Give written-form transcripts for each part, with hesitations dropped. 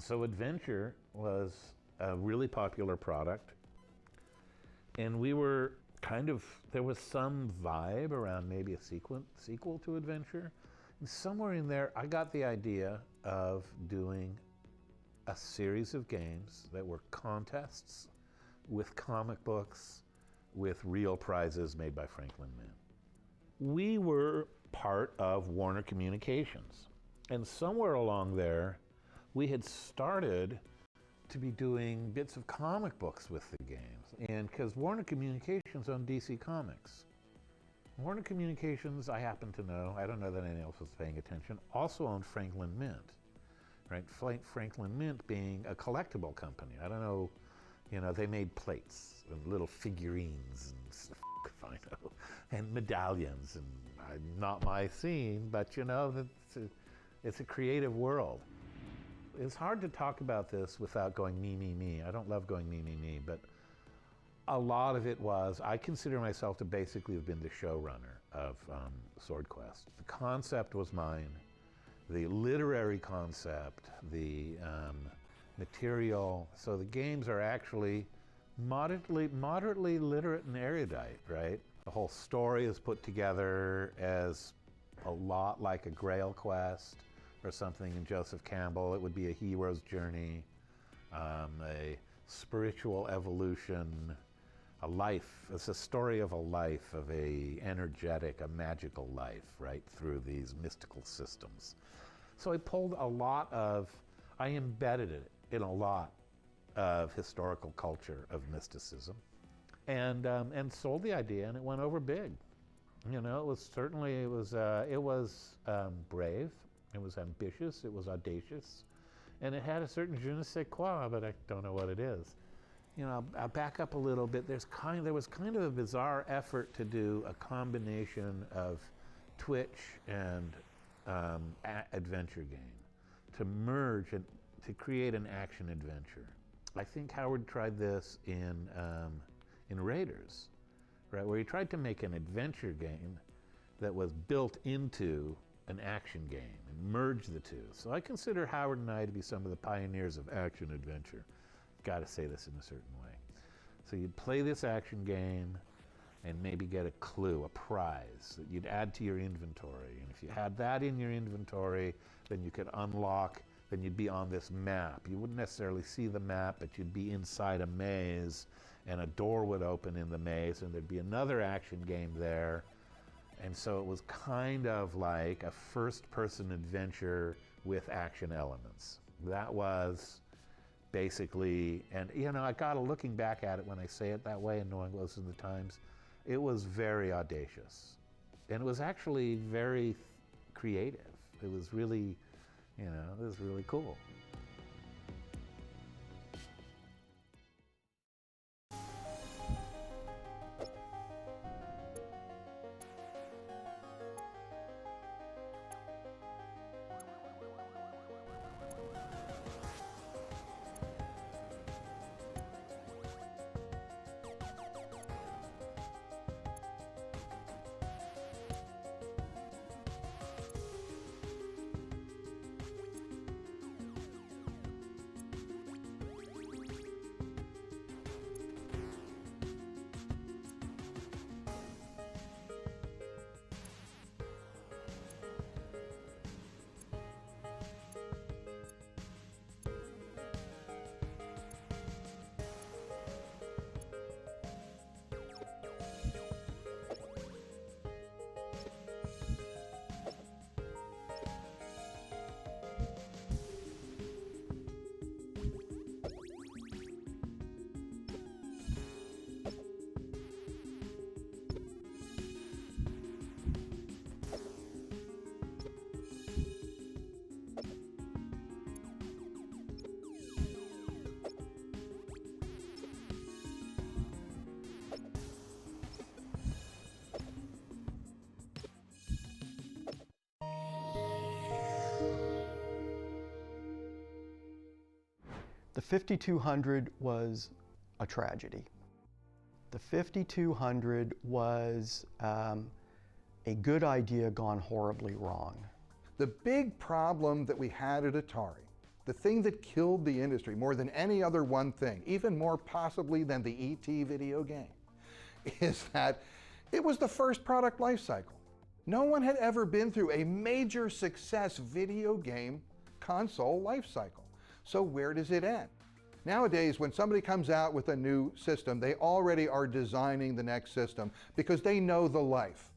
So Adventure was a really popular product, and we were there was some vibe around maybe a sequel to Adventure. And somewhere in there, I got the idea of doing a series of games that were contests with comic books, with real prizes made by Franklin Mint. We were part of Warner Communications, and somewhere along there, we had started to be doing bits of comic books with the games. And because Warner Communications owned DC Comics. Warner Communications, I happen to know, I don't know that anyone else was paying attention, also owned Franklin Mint, right? Franklin Mint being a collectible company. I don't know, they made plates and little figurines and stuff, I know, and medallions, and not my scene, but it's a creative world. It's hard to talk about this without going me, me, me. I don't love going me, me, me, but a lot of it was, I consider myself to basically have been the showrunner of Sword Quest. The concept was mine, the literary concept, the material. So the games are actually moderately literate and erudite, right? The whole story is put together as a lot like a Grail quest or something in Joseph Campbell. It would be a hero's journey, a spiritual evolution, a life. It's a story of a life, of a energetic, a magical life, right, through these mystical systems. So I embedded it in a lot of historical culture of mysticism, and sold the idea, and it went over big. It was brave. It was ambitious, it was audacious, and it had a certain je ne sais quoi, but I don't know what it is. I'll back up a little bit. There was kind of a bizarre effort to do a combination of Twitch and adventure game, to merge and to create an action adventure. I think Howard tried this in Raiders, right, where he tried to make an adventure game that was built into an action game and merge the two. So I consider Howard and I to be some of the pioneers of action adventure. Got to say this in a certain way. So you'd play this action game and maybe get a clue, a prize that you'd add to your inventory. And if you had that in your inventory, then you could unlock, then you'd be on this map. You wouldn't necessarily see the map, but you'd be inside a maze, and a door would open in the maze, and there'd be another action game there. And so it was kind of like a first-person adventure with action elements. That was basically, and I got looking back at it when I say it that way and knowing what was in the times, it was very audacious. And it was actually very creative. It was really, it was really cool. The 5200 was a tragedy. The 5200 was a good idea gone horribly wrong. The big problem that we had at Atari The thing that killed the industry more than any other one thing, even more possibly than the E.T. video game, is that it was the first product life cycle. No one had ever been through a major success video game console life cycle. So where does it end? Nowadays, when somebody comes out with a new system, they already are designing the next system because they know the life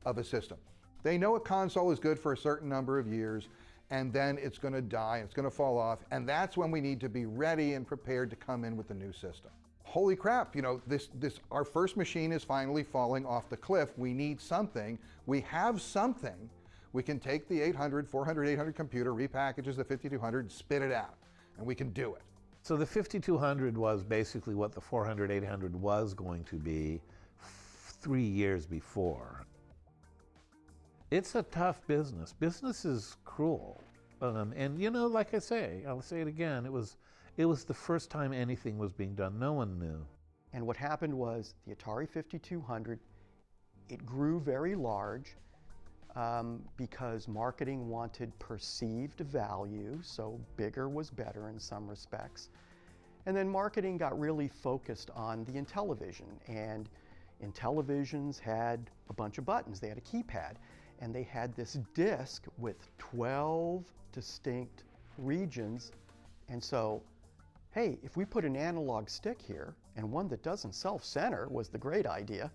of a system. They know a console is good for a certain number of years, and then it's going to die, it's going to fall off, and that's when we need to be ready and prepared to come in with the new system. Holy crap, you know, our first machine is finally falling off the cliff. We need something. We have something. We can take the 800, 400, 800 computer, repackages the 5200, spit it out, and we can do it. So the 5200 was basically what the 400, 800 was going to be 3 years before. It's a tough business. Business is cruel. And you know, like I say, I'll say it again, it was the first time anything was being done. No one knew. And what happened was the Atari 5200, it grew very large because marketing wanted perceived value, so bigger was better in some respects. And then marketing got really focused on the Intellivision, and Intellivisions had a bunch of buttons. They had a keypad, and they had this disc with 12 distinct regions. And so, hey, if we put an analog stick here, and one that doesn't self-center was the great idea,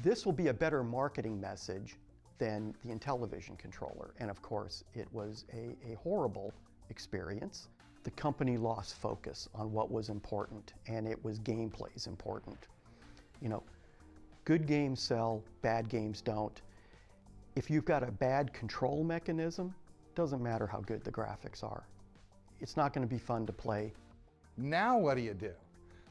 this will be a better marketing message than the Intellivision controller. And of course, it was a horrible experience. The company lost focus on what was important, and it was gameplay's important. You know, good games sell, bad games don't. If you've got a bad control mechanism, doesn't matter how good the graphics are. It's not going to be fun to play. Now what do you do?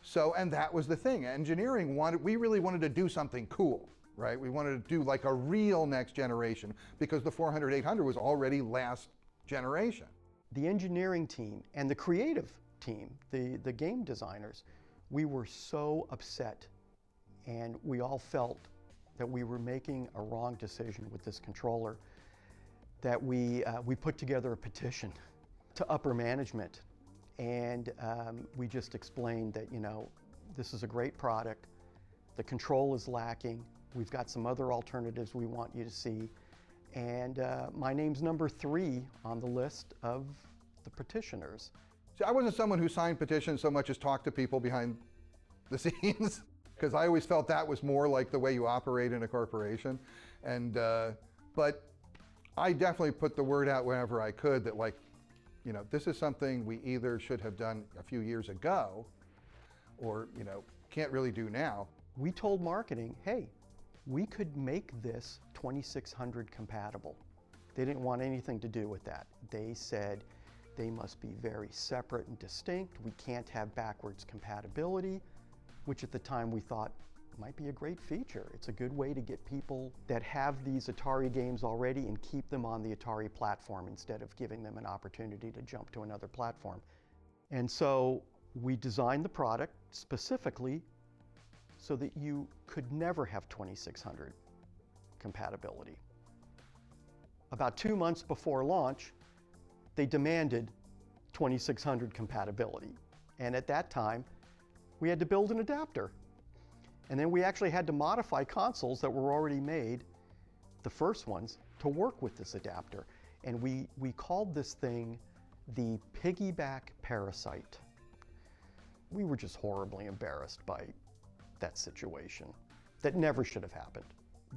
So, and that was the thing. Engineering we really wanted to do something cool, right? We wanted to do like a real next generation because the 400, 800 was already last generation. The engineering team and the creative team, the game designers, we were so upset, and we all felt that we were making a wrong decision with this controller, that we put together a petition to upper management, and we just explained that, you know, this is a great product, the control is lacking, we've got some other alternatives we want you to see, and my name's number 3 on the list of the petitioners. See, I wasn't someone who signed petitions so much as talked to people behind the scenes, because I always felt that was more like the way you operate in a corporation. And but I definitely put the word out whenever I could that, like, you know, this is something we either should have done a few years ago or, you know, can't really do now. We told marketing, hey, we could make this 2600 compatible. They didn't want anything to do with that. They said they must be very separate and distinct. We can't have backwards compatibility, which at the time we thought might be a great feature. It's a good way to get people that have these Atari games already and keep them on the Atari platform instead of giving them an opportunity to jump to another platform. And so we designed the product specifically so that you could never have 2600 compatibility. About 2 months before launch, they demanded 2600 compatibility. And at that time, we had to build an adapter. And then we actually had to modify consoles that were already made, the first ones, to work with this adapter. And we called this thing the piggyback parasite. We were just horribly embarrassed by that situation. That never should have happened.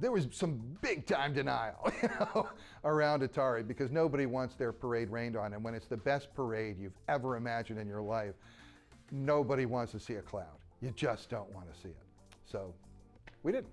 There was some big time denial, you know, around Atari, because nobody wants their parade rained on. And when it's the best parade you've ever imagined in your life, nobody wants to see a cloud. You just don't want to see it. So we didn't.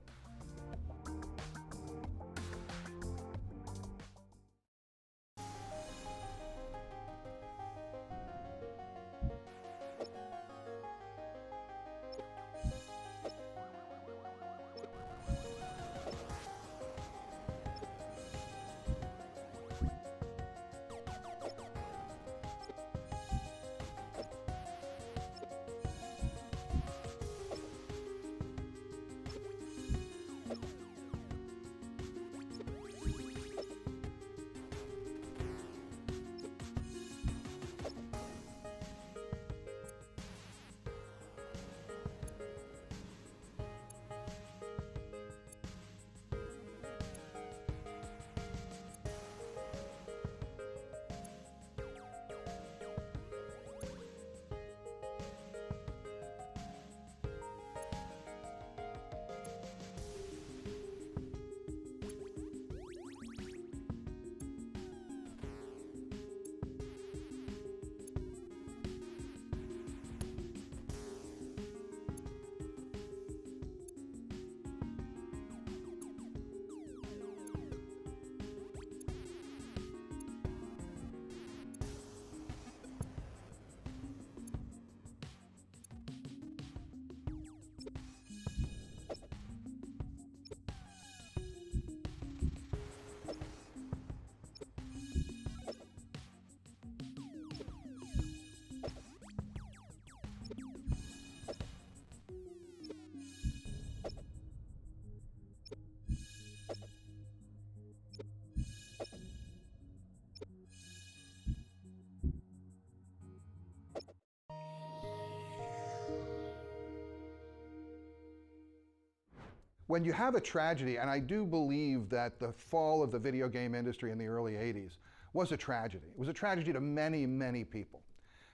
When you have a tragedy, and I do believe that the fall of the video game industry in the early 80s was a tragedy. It was a tragedy to many, many people.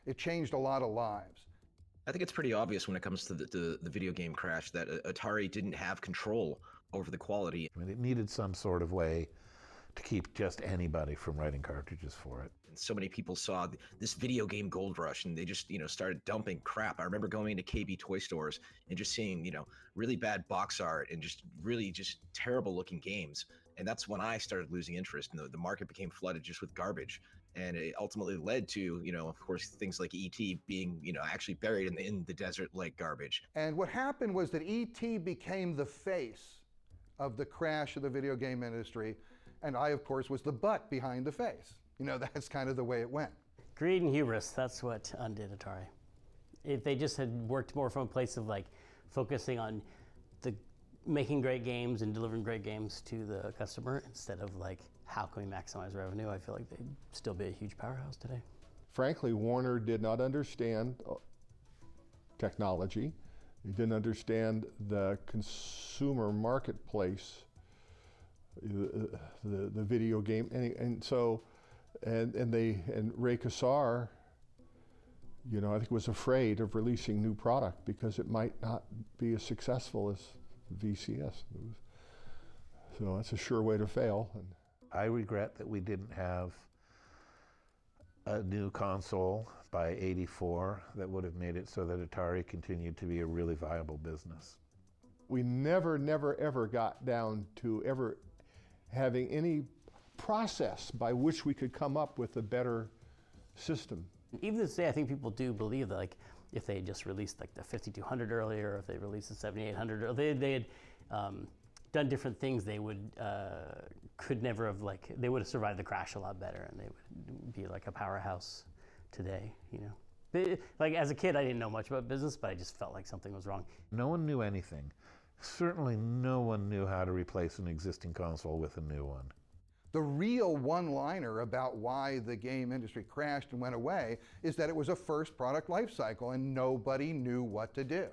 It changed a lot of lives. I think it's pretty obvious when it comes to the video game crash that Atari didn't have control over the quality. I mean, it needed some sort of way to keep just anybody from writing cartridges for it. And so many people saw this video game gold rush, and they just, started dumping crap. I remember going into KB toy stores and just seeing, really bad box art and just really just terrible looking games. And that's when I started losing interest, and the market became flooded just with garbage. And it ultimately led to, of course, things like E.T. being, actually buried in the desert like garbage. And what happened was that E.T. became the face of the crash of the video game industry. And I, of course, was the butt behind the face. That's kind of the way it went. Greed and hubris, that's what undid Atari. If they just had worked more from a place of like focusing on making great games and delivering great games to the customer instead of like, how can we maximize revenue, I feel like they'd still be a huge powerhouse today. Frankly, Warner did not understand technology. They didn't understand the consumer marketplace, the video game, and Ray Kassar, I think was afraid of releasing new product because it might not be as successful as VCS. So that's a sure way to fail. I regret that we didn't have a new console by '84 that would have made it so that Atari continued to be a really viable business. We never, ever got down to ever having any process by which we could come up with a better system. Even to this day, I think people do believe that like if they had just released like the 5200 earlier, or if they released the 7800, or they had done different things, they would could never have they would have survived the crash a lot better, and they would be like a powerhouse today. Like as a kid, I didn't know much about business, but I just felt like something was wrong. No one knew anything. Certainly no one knew how to replace an existing console with a new one. The real one-liner about why the game industry crashed and went away is that it was a first product life cycle and nobody knew what to do.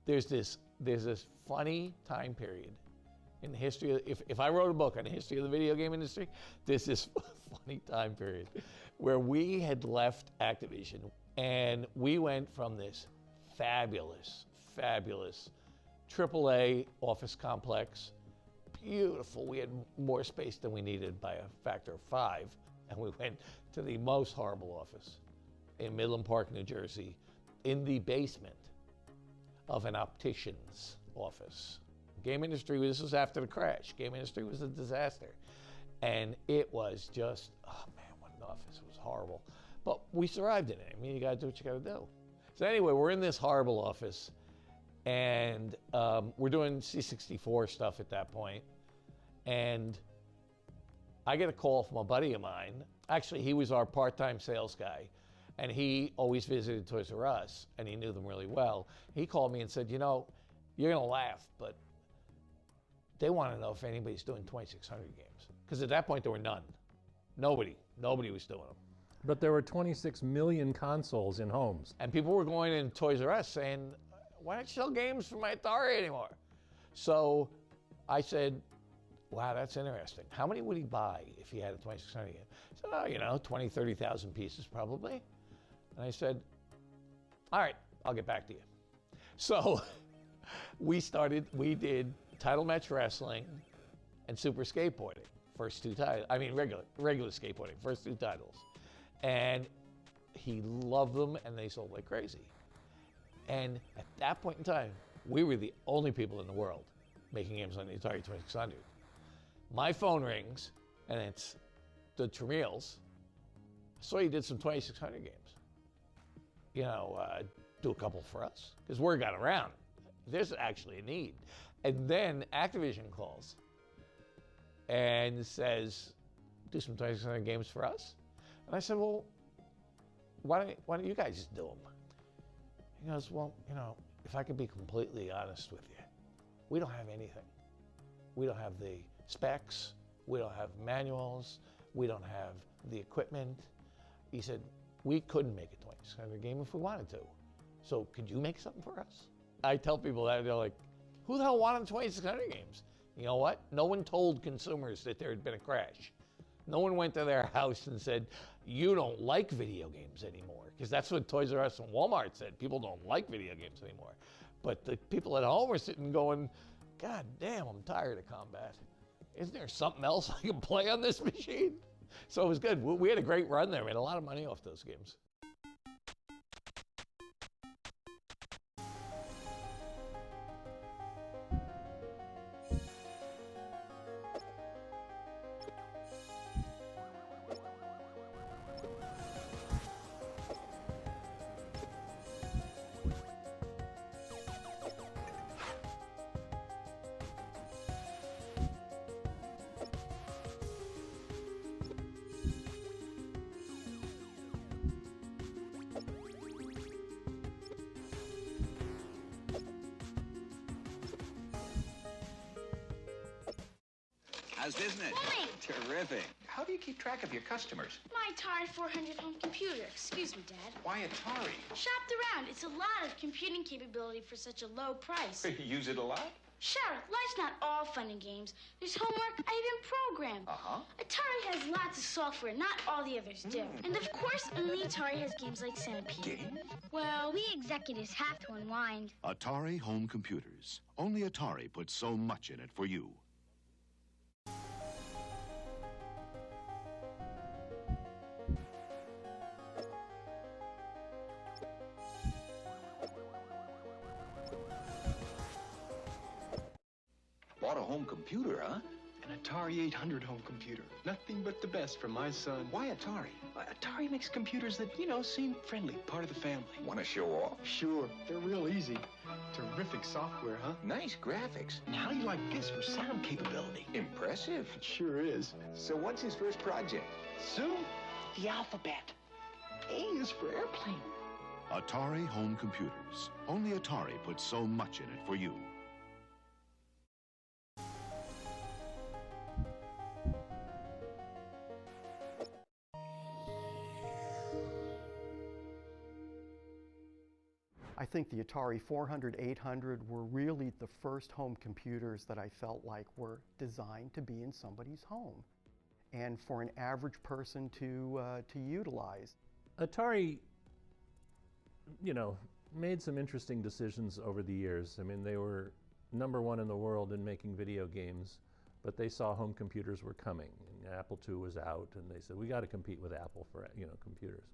There's this funny time period in the history of, if I wrote a book on the history of the video game industry, there's this funny time period where we had left Activision. And we went from this fabulous, fabulous AAA office complex, beautiful. We had more space than we needed by a factor of 5. And we went to the most horrible office in Midland Park, New Jersey, in the basement of an optician's office. Game industry, this was after the crash. Game industry was a disaster. And it was just, oh man, what an office. It was horrible. But we survived in it. I mean, you gotta do what you gotta do. So anyway, we're in this horrible office, and we're doing C64 stuff at that point. And I get a call from a buddy of mine. Actually, he was our part-time sales guy, and he always visited Toys R Us, and he knew them really well. He called me and said, you know, you're gonna laugh, but they wanna know if anybody's doing 2600 games. Because at that point, there were none. Nobody was doing them. But there were 26 million consoles in homes. And people were going in Toys R Us saying, why don't you sell games for my Atari anymore? So I said, wow, that's interesting. How many would he buy if he had a 2600 game? He said, oh, you know, 20, 30,000 pieces probably. And I said, all right, I'll get back to you. So we did Title Match Wrestling and Super Skateboarding, first 2 titles. I mean, regular skateboarding, first 2 titles. And he loved them, and they sold like crazy. And at that point in time, we were the only people in the world making games on the Atari 2600. My phone rings, and it's the Tramiels. I saw you did some 2600 games. You know, do a couple for us, because word got around. There's actually a need. And then Activision calls and says, do some 2600 games for us? And I said, well, why don't you guys just do them? He goes, well, you know, if I could be completely honest with you, we don't have anything. We don't have the specs. We don't have manuals. We don't have the equipment. He said, we couldn't make a 2600 game if we wanted to. So could you make something for us? I tell people that, they're like, who the hell wanted 2600 games? You know what? No one told consumers that there had been a crash. No one went to their house and said, you don't like video games anymore. Because that's what Toys R Us and Walmart said. People don't like video games anymore. But the people at home were sitting going, God damn, I'm tired of combat. Isn't there something else I can play on this machine? So it was good. We had a great run there. We had a lot of money off those games. How's business? Morning. Terrific. How do you keep track of your customers? My Atari 400 home computer. Excuse me, Dad. Why Atari? Shopped around. It's a lot of computing capability for such a low price. You use it a lot? Sure, life's not all fun and games. There's homework I even program. Uh-huh. Atari has lots of software, not all the others do. And of course, only Atari has games like Centipede. Games? Well, we executives have to unwind. Atari home computers. Only Atari puts so much in it for you. Bought a home computer, huh? An Atari 800 home computer. Nothing but the best for my son. Why Atari? Atari makes computers that, you know, seem friendly, part of the family. Want to show off? Sure, they're real easy. Terrific software, huh? Nice graphics. And how do you like this for sound capability? Impressive. It sure is. So what's his first project? Soon, the alphabet. A is for airplane. Atari home computers. Only Atari puts so much in it for you. I think the Atari 400, 800 were really the first home computers that I felt like were designed to be in somebody's home and for an average person to utilize. Atari you know, made some interesting decisions over the years. I mean, they were #1 in the world in making video games, but they saw home computers were coming, and Apple II was out, and they said, we got to compete with Apple for, you know, computers.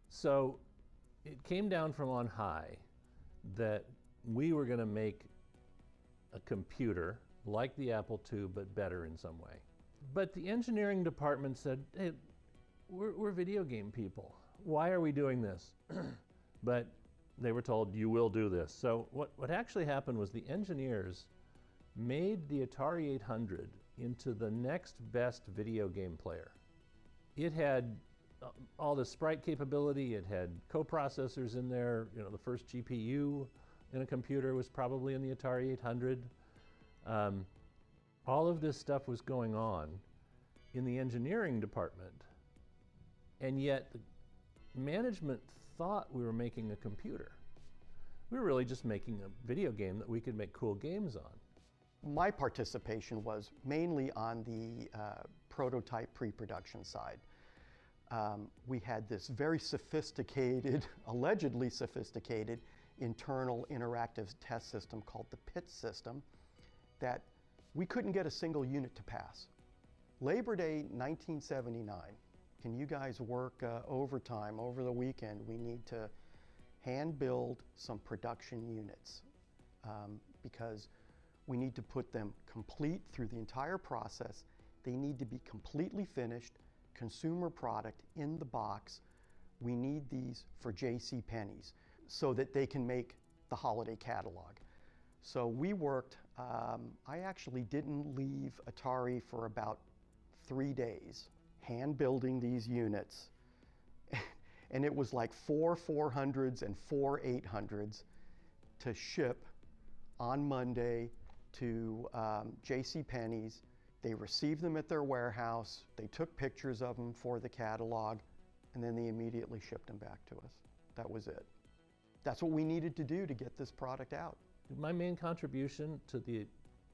So it came down from on high that we were going to make a computer like the Apple II, but better in some way. But the engineering department said, hey, we're video game people. Why are we doing this? But they were told, you will do this. So what actually happened was the engineers made the Atari 800 into the next best video game player. It had all the sprite capability, it had coprocessors in there. You know, the first GPU in a computer was probably in the Atari 800. All of this stuff was going on in the engineering department, and yet the management thought we were making a computer. We were really just making a video game that we could make cool games on. My participation was mainly on the prototype pre-production side. We had this very sophisticated, allegedly sophisticated, internal interactive test system called the PIT system that we couldn't get a single unit to pass. Labor Day 1979, can you guys work overtime over the weekend? We need to hand build some production units because we need to put them complete through the entire process. They need to be completely finished, consumer product in the box. We need these for JCPenney's so that they can make the holiday catalog. So we worked, I actually didn't leave Atari for about 3 days, hand building these units. And it was like 4 400s and 4 800s to ship on Monday to JCPenney's. They received them at their warehouse, they took pictures of them for the catalog, and then they immediately shipped them back to us. That was it. That's what we needed to do to get this product out. My main contribution to the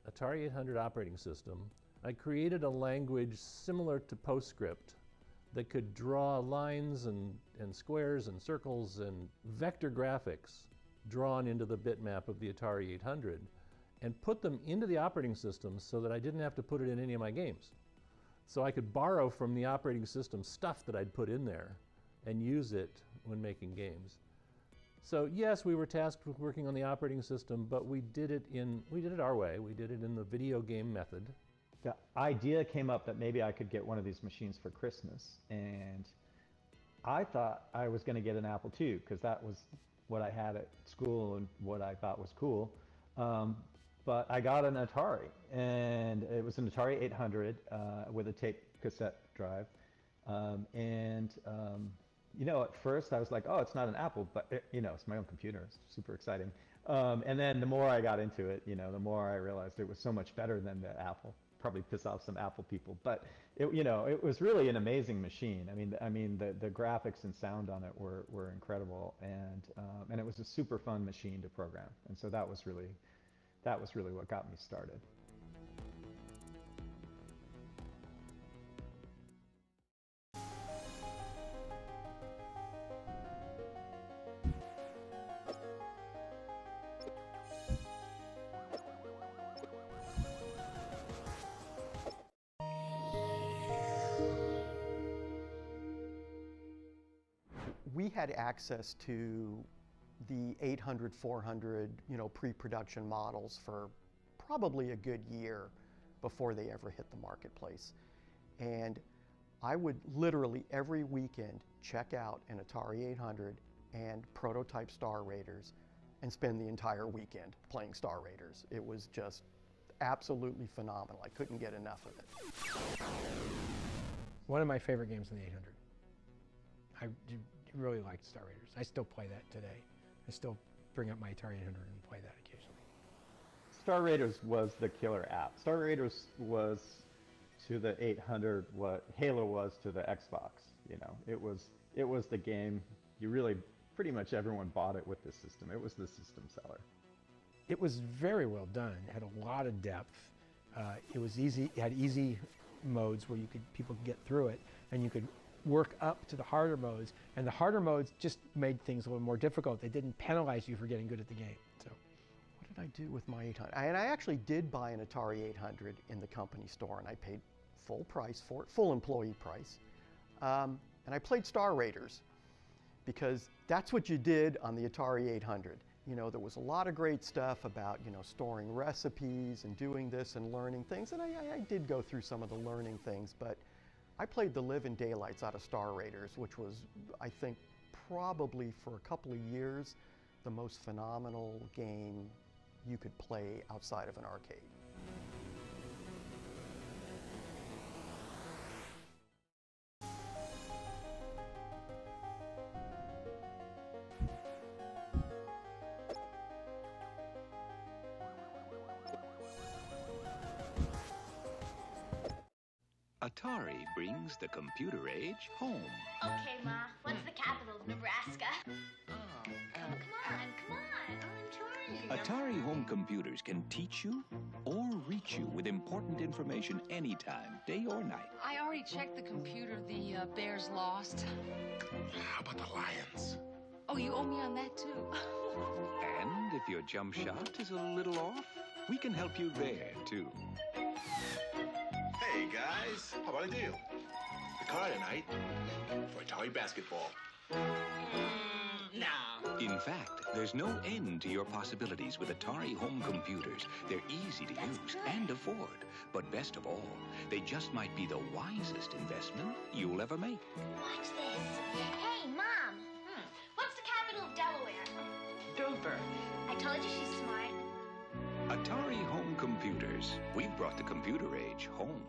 Atari 800 operating system, I created a language similar to PostScript that could draw lines and squares and circles and vector graphics drawn into the bitmap of the Atari 800 and put them into the operating system so that I didn't have to put it in any of my games. So I could borrow from the operating system stuff that I'd put in there and use it when making games. So yes, we were tasked with working on the operating system, but we did it our way. We did it in the video game method. The idea came up that maybe I could get one of these machines for Christmas, and I thought I was going to get an Apple II because that was what I had at school and what I thought was cool. But I got an Atari, and it was an Atari 800 with a tape cassette drive. You know, at first I was like, oh, it's not an Apple, but you know, it's my own computer. It's super exciting. And then the more I got into it, you know, the more I realized it was so much better than the Apple. Probably piss off some Apple people, but it, you know, it was really an amazing machine. I mean, the graphics and sound on it were incredible, and it was a super fun machine to program. And so that was really what got me started. We had access to the 800, 400, you know, pre-production models for probably a good year before they ever hit the marketplace. And I would literally every weekend check out an Atari 800 and prototype Star Raiders and spend the entire weekend playing Star Raiders. It was just absolutely phenomenal. I couldn't get enough of it. One of my favorite games in the 800. I really liked Star Raiders. I still play that today. I still bring up my Atari 800 and play that occasionally. Star Raiders was the killer app. Star Raiders was to the 800 what Halo was to the Xbox. You know, it was the game. You really, pretty much everyone bought it with the system. It was the system seller. It was very well done. It had a lot of depth. It was easy. It had easy modes where people could get through it, and you could work up to the harder modes, and the harder modes just made things a little more difficult. They didn't penalize you for getting good at the game. So, what did I do with my 800? And I actually did buy an Atari 800 in the company store, and I paid full price for it, full employee price. And I played Star Raiders, because that's what you did on the Atari 800. You know, there was a lot of great stuff about, you know, storing recipes and doing this and learning things, and I did go through some of the learning things, but I played the living daylights out of Star Raiders, which was, I think, probably for a couple of years, the most phenomenal game you could play outside of an arcade. Atari brings the computer age home. Okay, Ma, what's the capital of Nebraska? Come on, I'm trying. Atari home computers can teach you or reach you with important information anytime, day or night. I already checked the computer. The Bears lost. How about the Lions? Oh, you owe me on that, too. And if your jump shot is a little off, we can help you there, too. Hey guys, how about a deal? The car tonight for Atari basketball. No. In fact, there's no end to your possibilities with Atari home computers. They're easy to use and afford. But best of all, they just might be the wisest investment you'll ever make. Watch this. Hey, Mom. What's the capital of Delaware? Dover. I told you she's smart. Atari home computers. We've brought the computer age home.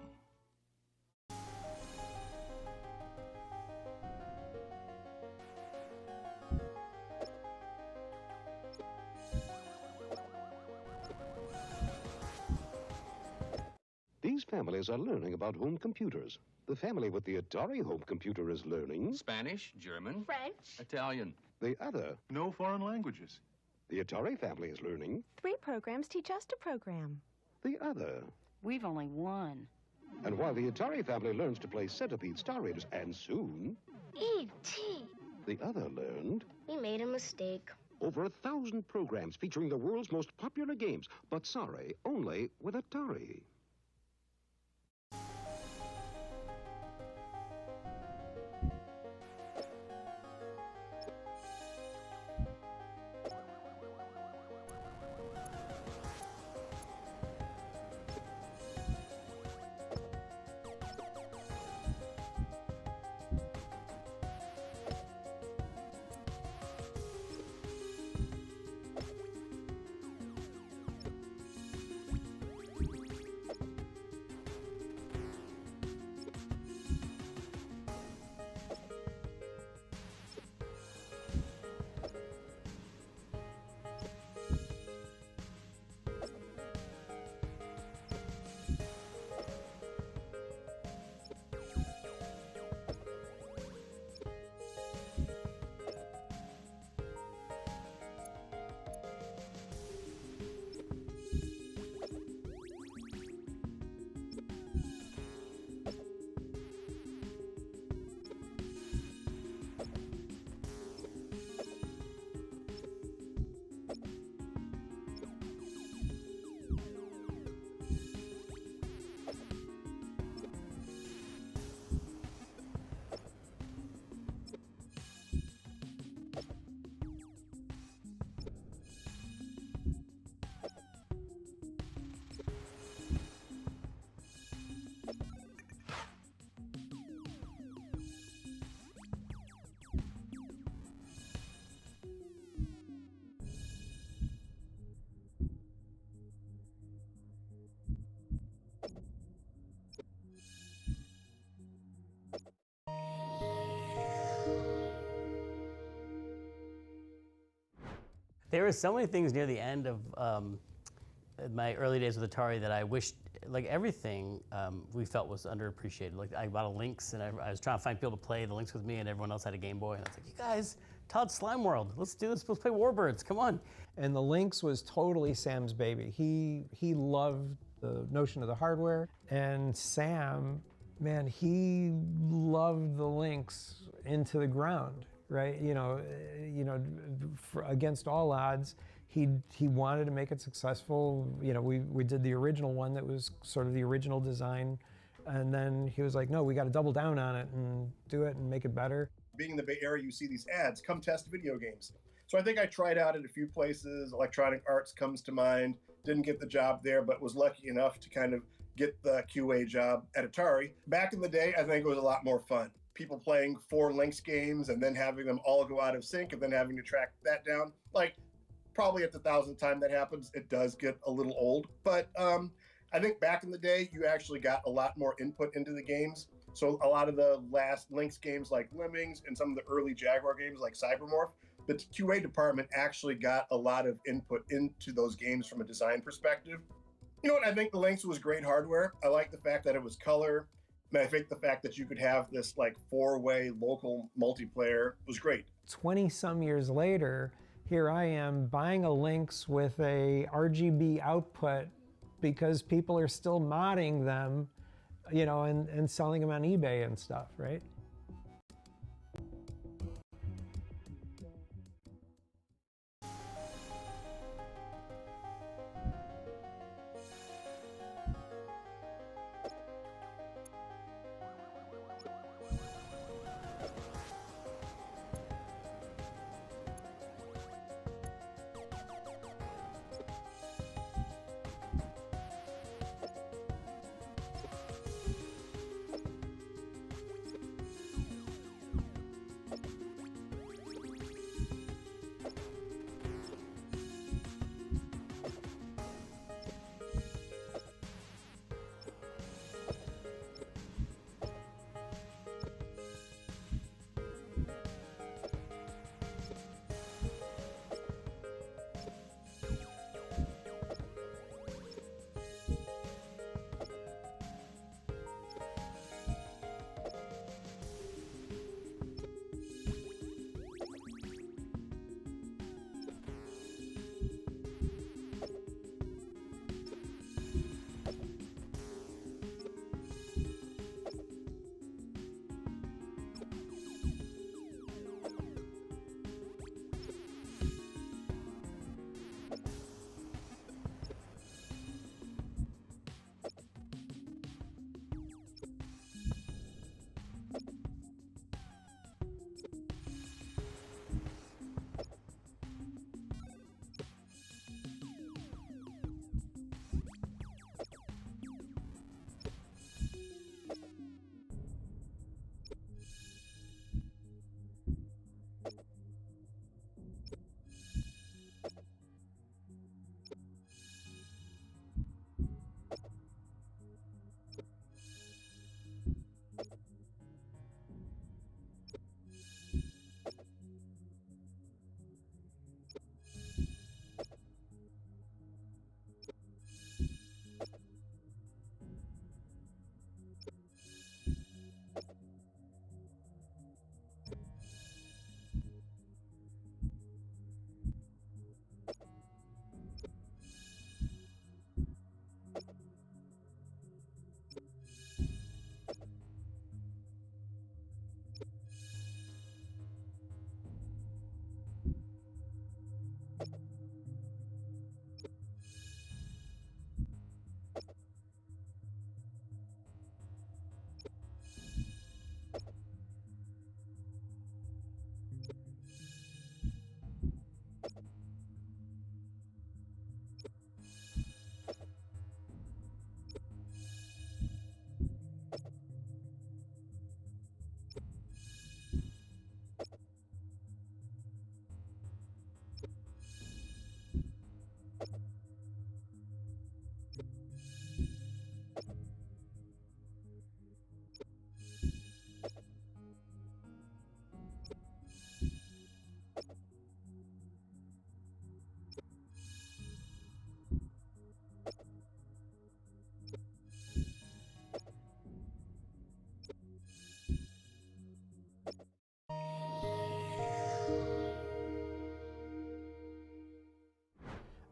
These families are learning about home computers. The family with the Atari home computer is learning Spanish, German, French, Italian. The other, no foreign languages. The Atari family is learning 3 programs teach us to program. the other. We've only one. And while the Atari family learns to play Centipede, Star Raiders, and soon, E.T. the other learned We made a mistake. over 1,000 programs featuring the world's most popular games. But sorry, only with Atari. There were so many things near the end of my early days with Atari that I wished, like everything we felt was underappreciated. Like I bought a Lynx and I was trying to find people to play the Lynx with me, and everyone else had a Game Boy. And I was like, you guys, Todd's Slime World, let's do this, let's play Warbirds, come on. And the Lynx was totally Sam's baby. He loved the notion of the hardware, and Sam man, he loved the Lynx into the ground, right? Against all odds, he wanted to make it successful. We did the original one that was sort of the original design, and then he was like, no, we got to double down on it and do it and make it better. Being in the Bay Area, you see these ads, come test video games. So I think I tried out at a few places. Electronic Arts comes to mind. Didn't get the job there, but was lucky enough to kind of get the QA job at Atari. Back in the day, I think it was a lot more fun. People playing 4 Lynx games and then having them all go out of sync and then having to track that down. Like, probably at the 1,000th time that happens, it does get a little old. But I think back in the day, you actually got a lot more input into the games. So a lot of the last Lynx games like Lemmings and some of the early Jaguar games like Cybermorph, the QA department actually got a lot of input into those games from a design perspective. You know what? I think the Lynx was great hardware. I like the fact that it was color. And I think the fact that you could have this like 4-way local multiplayer was great. 20-some years later, here I am buying a Lynx with a RGB output because people are still modding them, and selling them on eBay and stuff, right?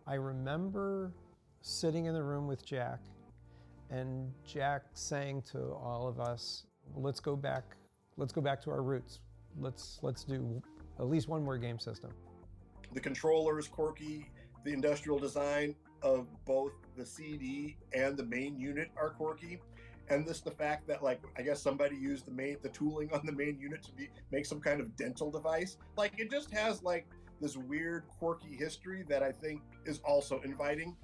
I remember sitting in the room with Jack And Jack saying to all of us, let's go back to our roots. Let's do at least one more game system. The controller is quirky. The industrial design of both the CD and the main unit are quirky. And the fact that, like, I guess somebody used the tooling on the main unit to make some kind of dental device. Like, it just has like this weird, quirky history that I think is also inviting.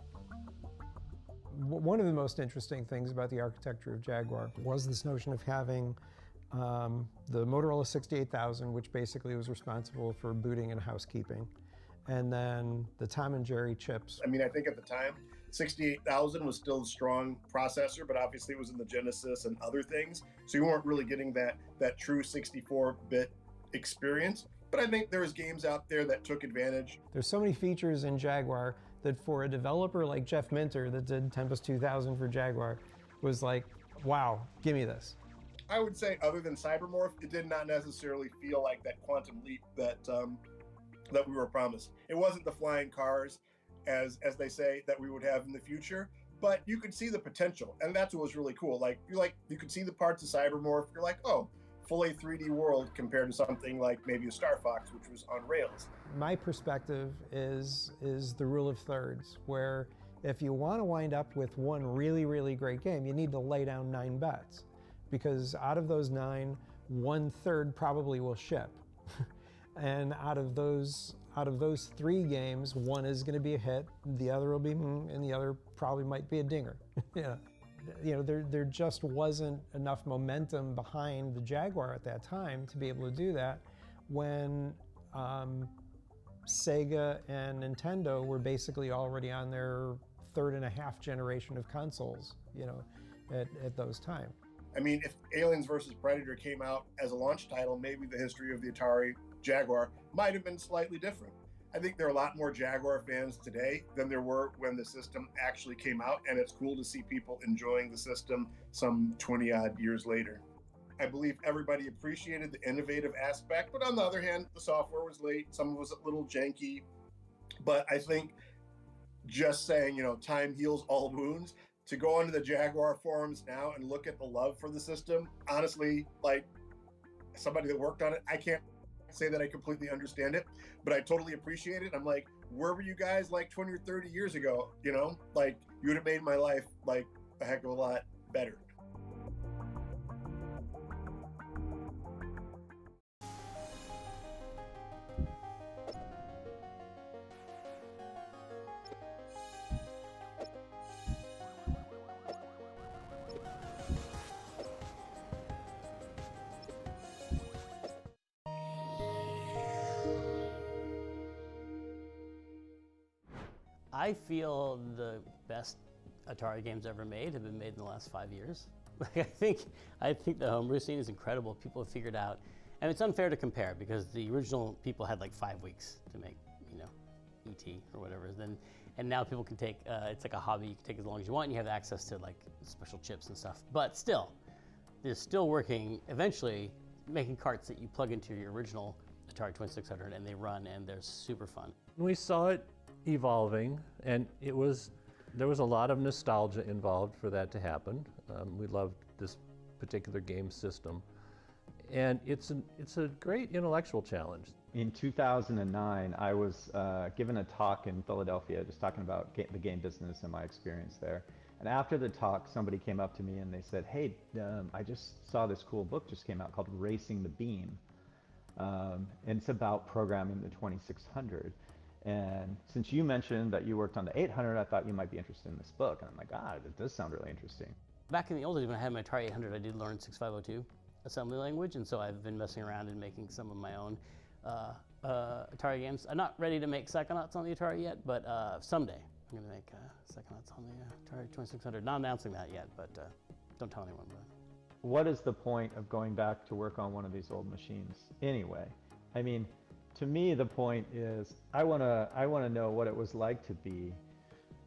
One of the most interesting things about the architecture of Jaguar was this notion of having the Motorola 68000, which basically was responsible for booting and housekeeping, and then the Tom and Jerry chips. I mean, I think at the time, 68000 was still a strong processor, but obviously it was in the Genesis and other things, so you weren't really getting that true 64-bit experience. But I think there's games out there that took advantage. There's so many features in Jaguar that for a developer like Jeff Minter that did Tempest 2000 for Jaguar was like, wow, give me this. I would say other than Cybermorph, it did not necessarily feel like that quantum leap that we were promised. It wasn't the flying cars, as they say, that we would have in the future, but you could see the potential, and that's what was really cool. You could see the parts of Cybermorph. You're like, oh, fully 3D world compared to something like maybe a Star Fox, which was on rails. My perspective is the rule of thirds, where if you want to wind up with one really, really great game, you need to lay down 9 bets, because out of those 9, 1/3 probably will ship. And out of those 3 games, one is going to be a hit, the other will be, and the other probably might be a dinger. Yeah. You know, there just wasn't enough momentum behind the Jaguar at that time to be able to do that when Sega and Nintendo were basically already on their 3.5 generation of consoles, you know, at those times. I mean, if Aliens vs. Predator came out as a launch title, maybe the history of the Atari Jaguar might have been slightly different. I think there are a lot more Jaguar fans today than there were when the system actually came out, and it's cool to see people enjoying the system some 20-odd years later. I believe everybody appreciated the innovative aspect, but on the other hand, the software was late, some of it was a little janky, but I think just saying, you know, time heals all wounds, to go onto the Jaguar forums now and look at the love for the system, honestly, like, somebody that worked on it, I can't say that I completely understand it, but I totally appreciate it. I'm like, where were you guys like 20 or 30 years ago? You know, like, you would have made my life like a heck of a lot better. I feel the best Atari games ever made have been made in the last 5 years. Like, I think the homebrew scene is incredible. People have figured out, and it's unfair to compare because the original people had like 5 weeks to make, you know, ET or whatever. And now people can take, it's like a hobby. You can take as long as you want, and you have access to like special chips and stuff. But still, they're still working. Eventually, making carts that you plug into your original Atari 2600 and they run, and they're super fun. We saw it evolving, and there was a lot of nostalgia involved for that to happen. We loved this particular game system, and it's a great intellectual challenge. In 2009, I was given a talk in Philadelphia just talking about the game business and my experience there. And after the talk, somebody came up to me and they said, hey, I just saw this cool book just came out called Racing the Beam. And it's about programming the 2600. And since you mentioned that you worked on the 800, I thought you might be interested in this book. And I'm like, it does sound really interesting. Back in the old days when I had my Atari 800, I did learn 6502 assembly language, and so I've been messing around and making some of my own Atari games. I'm not ready to make Psychonauts on the Atari yet, but someday I'm going to make Psychonauts on the Atari 2600. Not announcing that yet, but don't tell anyone. But what is the point of going back to work on one of these old machines anyway? I mean, to me, the point is I want to know what it was like to be,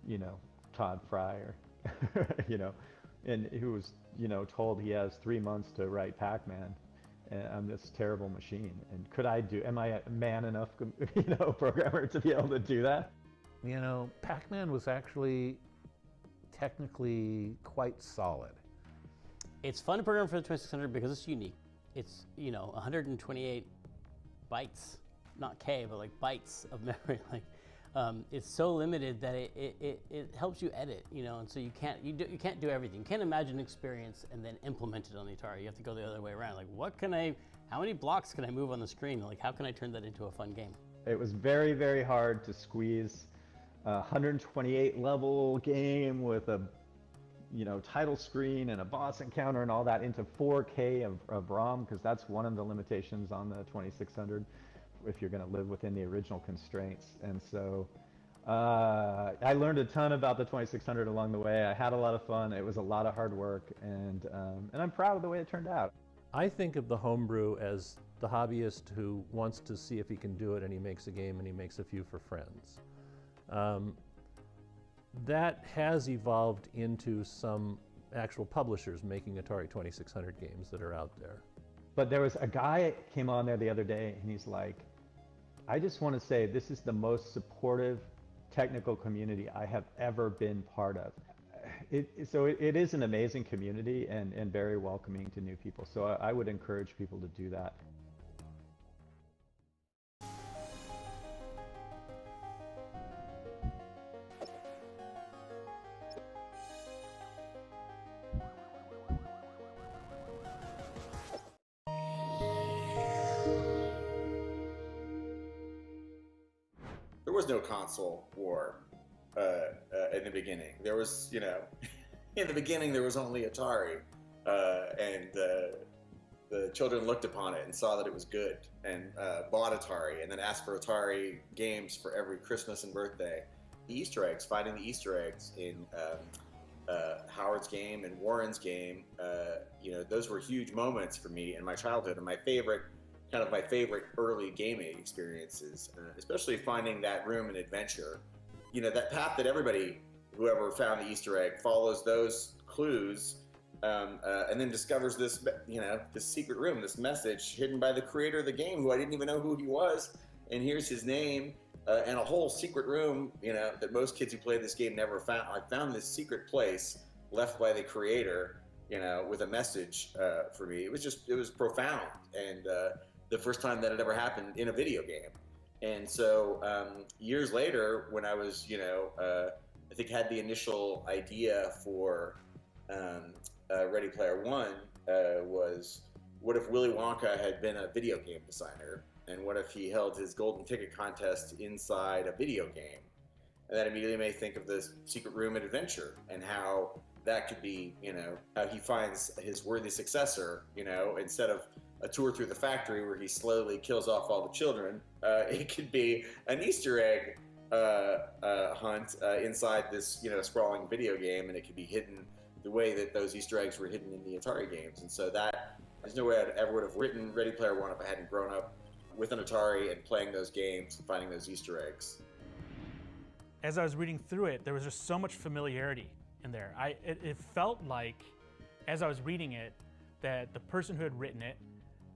you know, Todd Fryer, you know, and who was, you know, told he has 3 months to write Pac-Man on this terrible machine. And am I a man enough, you know, programmer to be able to do that? You know, Pac-Man was actually technically quite solid. It's fun to program for the 2600 because it's unique. It's, 128 bytes, not K, but like bytes of memory. It's so limited that it helps you edit, and so you can't do everything. You can't imagine an experience and then implement it on the Atari. You have to go the other way around. Like, how many blocks can I move on the screen? Like, how can I turn that into a fun game? It was very, very hard to squeeze a 128 level game with a title screen and a boss encounter and all that into 4K of ROM, because that's one of the limitations on the 2600 if you're going to live within the original constraints. And so I learned a ton about the 2600 along the way. I had a lot of fun. It was a lot of hard work, and I'm proud of the way it turned out. I think of the homebrew as the hobbyist who wants to see if he can do it, and he makes a game and he makes a few for friends. That has evolved into some actual publishers making Atari 2600 games that are out there. But there was a guy came on there the other day, and he's like, I just want to say this is the most supportive technical community I have ever been part of. So it is an amazing community and very welcoming to new people. So I would encourage people to do that. There was no console war in the beginning. There was, in the beginning there was only Atari, and the children looked upon it and saw that it was good and bought Atari, and then asked for Atari games for every Christmas and birthday. The Easter eggs, finding the Easter eggs in Howard's game and Warren's game, those were huge moments for me in my childhood, and my favorite early gaming experiences, especially finding that room in Adventure. That path that everybody, whoever found the Easter egg, follows those clues, and then discovers this, this secret room, this message hidden by the creator of the game, who I didn't even know who he was, and here's his name, and a whole secret room, that most kids who play this game never found. I found this secret place left by the creator, with a message for me. It was profound, and the first time that it ever happened in a video game. And so years later, when I was, I think had the initial idea for Ready Player One, was what if Willy Wonka had been a video game designer? And what if he held his golden ticket contest inside a video game? And that immediately made me think of this secret room in Adventure, and how that could be, how he finds his worthy successor, instead of a tour through the factory where he slowly kills off all the children. It could be an Easter egg hunt inside this, sprawling video game, and it could be hidden the way that those Easter eggs were hidden in the Atari games. And so there's no way I ever would have written Ready Player One if I hadn't grown up with an Atari and playing those games and finding those Easter eggs. As I was reading through it, there was just so much familiarity in there. It felt like, as I was reading it, that the person who had written it,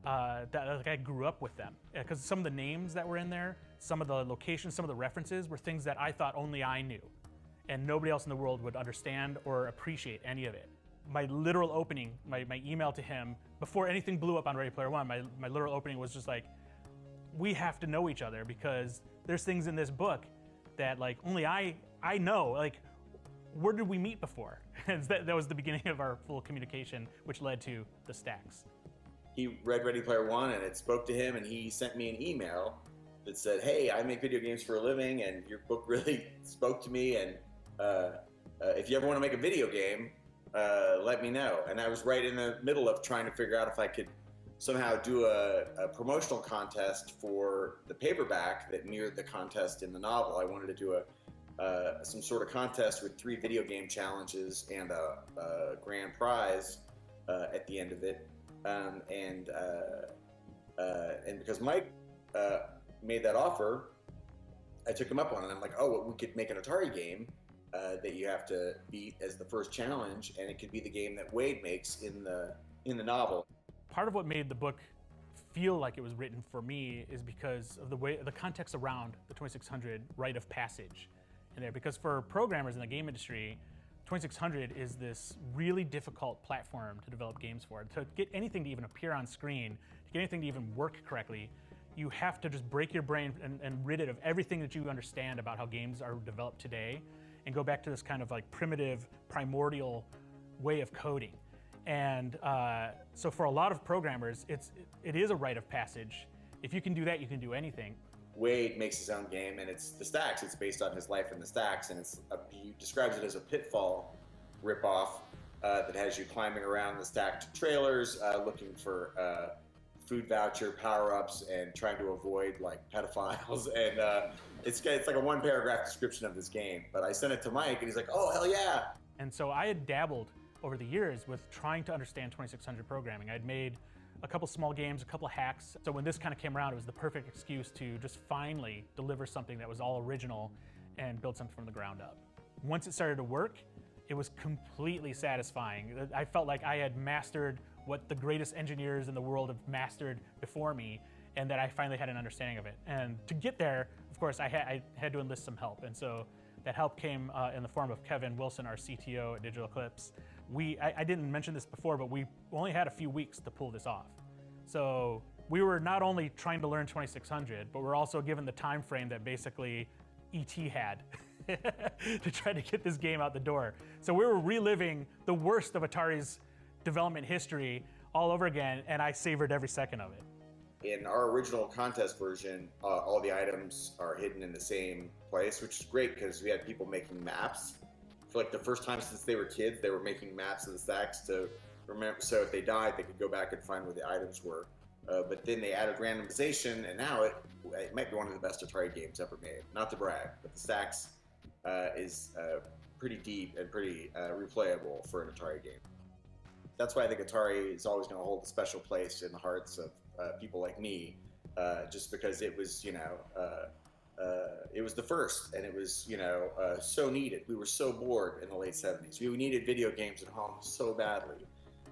that I grew up with them. Because some of the names that were in there, some of the locations, some of the references were things that I thought only I knew, and nobody else in the world would understand or appreciate any of it. My literal opening, my email to him, before anything blew up on Ready Player One, my literal opening was just like, we have to know each other, because there's things in this book that only I know. Where did we meet before? That was the beginning of our full communication, which led to the stacks. He read Ready Player One, and it spoke to him, and he sent me an email that said, hey, I make video games for a living, and your book really spoke to me, and if you ever want to make a video game, let me know. And I was right in the middle of trying to figure out if I could somehow do a promotional contest for the paperback that mirrored the contest in the novel. I wanted to do some sort of contest with 3 video game challenges and a grand prize at the end of it. And because Mike made that offer, I took him up on it. I'm like, oh, well, we could make an Atari game that you have to beat as the first challenge, and it could be the game that Wade makes in the novel. Part of what made the book feel like it was written for me is because of the context around the 2600 rite of passage in there. Because for programmers in the game industry, 2600 is this really difficult platform to develop games for. To get anything to even appear on screen, to get anything to even work correctly, you have to just break your brain and rid it of everything that you understand about how games are developed today and go back to this kind of like primitive, primordial way of coding. And so for a lot of programmers, it is a rite of passage. If you can do that, you can do anything. Wade makes his own game, and it's the Stacks. It's based on his life in the Stacks, and he describes it as a Pitfall ripoff that has you climbing around the stacked trailers, looking for food voucher power-ups and trying to avoid like pedophiles. And it's like a one-paragraph description of this game. But I sent it to Mike, and he's like, "Oh, hell yeah!" And so I had dabbled over the years with trying to understand 2600 programming. I'd made a couple small games, a couple hacks. So when this kind of came around, it was the perfect excuse to just finally deliver something that was all original and build something from the ground up. Once it started to work, it was completely satisfying. I felt like I had mastered what the greatest engineers in the world have mastered before me, and that I finally had an understanding of it. And to get there, of course, I had to enlist some help. And so that help came in the form of Kevin Wilson, our CTO at Digital Eclipse. I didn't mention this before, but we only had a few weeks to pull this off. So we were not only trying to learn 2600, but we're also given the time frame that basically ET had to try to get this game out the door. So we were reliving the worst of Atari's development history all over again, and I savored every second of it. In our original contest version, all the items are hidden in the same place, which is great because we had people making maps. For like the first time since they were kids, they were making maps of the stacks to remember, so if they died, they could go back and find where the items were. But then they added randomization, and now it might be one of the best Atari games ever made. Not to brag, but the stacks is pretty deep and pretty replayable for an Atari game. That's why I think Atari is always going to hold a special place in the hearts of people like me, just because it was, it was the first, and it was, so needed. We were so bored in the late 70s. We needed video games at home so badly.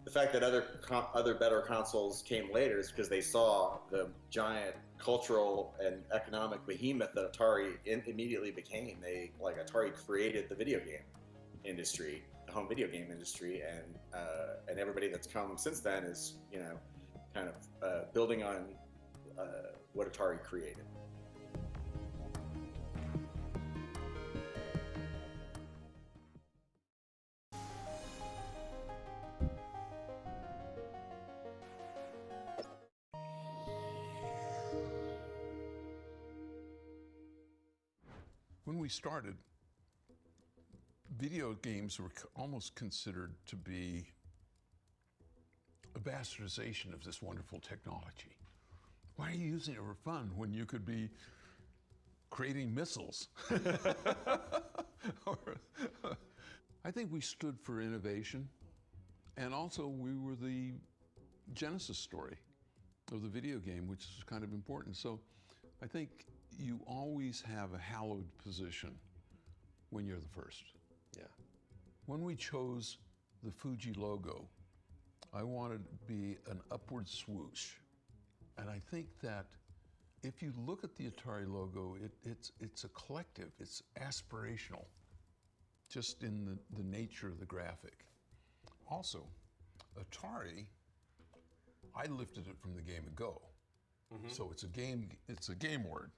The fact that other better consoles came later is because they saw the giant cultural and economic behemoth that Atari immediately became. Atari created the video game industry, the home video game industry, and everybody that's come since then is, kind of building on what Atari created. When we started, video games were almost considered to be a bastardization of this wonderful technology. Why are you using it for fun when you could be creating missiles? I think we stood for innovation, and also we were the genesis story of the video game, which is kind of important. So I think you always have a hallowed position when you're the first. Yeah. When we chose the Fuji logo, I wanted to be an upward swoosh. And I think that if you look at the Atari logo, it's a collective, it's aspirational, just in the nature of the graphic. Also, Atari, I lifted it from the game of Go. Mm-hmm. So it's a game word.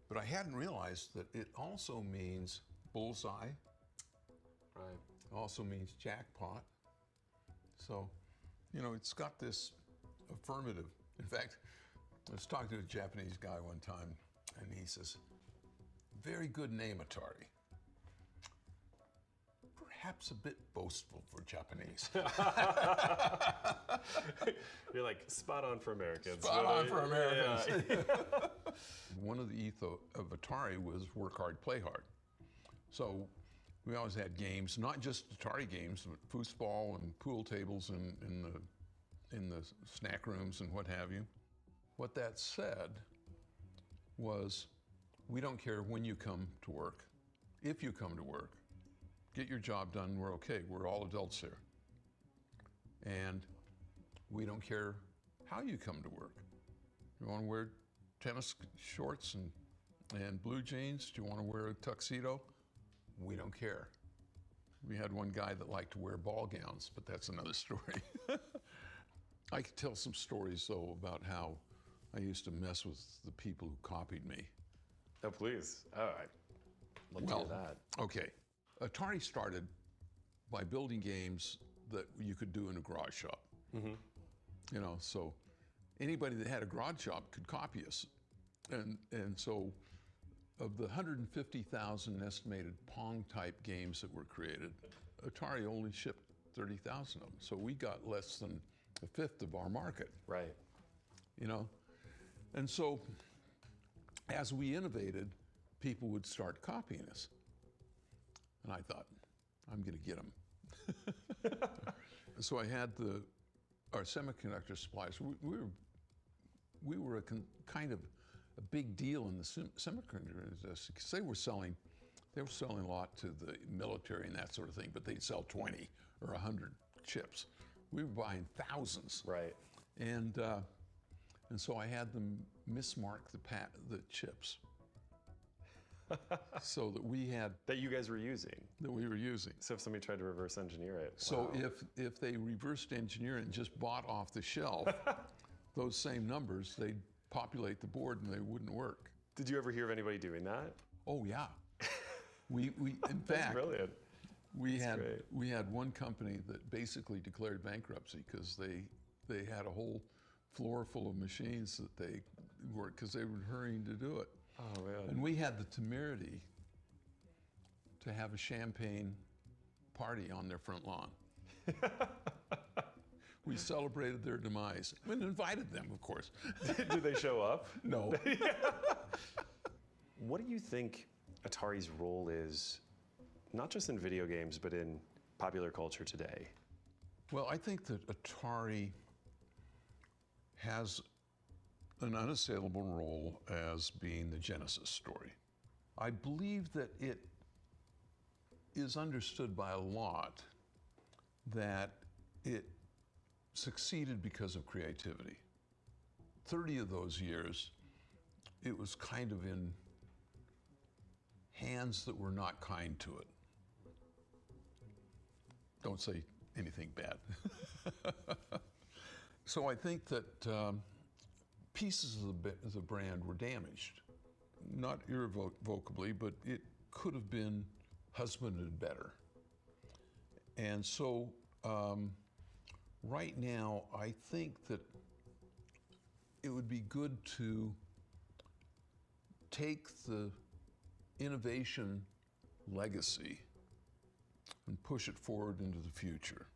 But I hadn't realized that it also means bullseye. Right. It also means jackpot. So, it's got this affirmative. In fact, I was talking to a Japanese guy one time, and he says, "Very good name, Atari. Perhaps a bit boastful for Japanese." You're like, spot on for Americans. Spot on for Americans. Yeah. One of the ethos of Atari was work hard, play hard. So we always had games, not just Atari games, but foosball and pool tables in the snack rooms and what have you. What that said was, we don't care when you come to work. If you come to work, get your job done, we're okay. We're all adults here. And we don't care how you come to work. You want to wear tennis shorts and blue jeans? Do you want to wear a tuxedo? We don't care. We had one guy that liked to wear ball gowns, but that's another story. I could tell some stories, though, about how I used to mess with the people who copied me. Oh, please. Oh, I'd love to hear that. Okay. Atari started by building games that you could do in a garage shop. You know, so anybody that had a garage shop could copy us. And so of the 150,000 estimated Pong-type games that were created, Atari only shipped 30,000 of them. So we got less than a fifth of our market. Right. You know? And so as we innovated, people would start copying us. And I thought, I'm going to get them. So I had our semiconductor suppliers. We were kind of a big deal in the semiconductor industry because they were selling a lot to the military and that sort of thing, but they'd sell 20 or 100 chips. We were buying thousands. Right. And so I had them mismark the chips. So that we had... That you guys were using. That we were using. So if somebody tried to reverse engineer it. So wow. if they reversed engineer it and just bought off the shelf those same numbers, they'd populate the board and they wouldn't work. Did you ever hear of anybody doing that? Oh yeah. We in fact, brilliant. We had one company that basically declared bankruptcy because they had a whole floor full of machines that they worked because they were hurrying to do it. Oh man. And we had the temerity to have a champagne party on their front lawn. We celebrated their demise and invited them, of course. Did they show up? No. What do you think Atari's role is, not just in video games, but in popular culture today? Well, I think that Atari has an unassailable role as being the Genesis story. I believe that it is understood by a lot that it succeeded because of creativity. 30 of those years, it was kind of in hands that were not kind to it. Don't say anything bad. So I think that pieces of the brand were damaged. Not irrevocably, but it could have been husbanded better. And so right now, I think that it would be good to take the innovation legacy and push it forward into the future.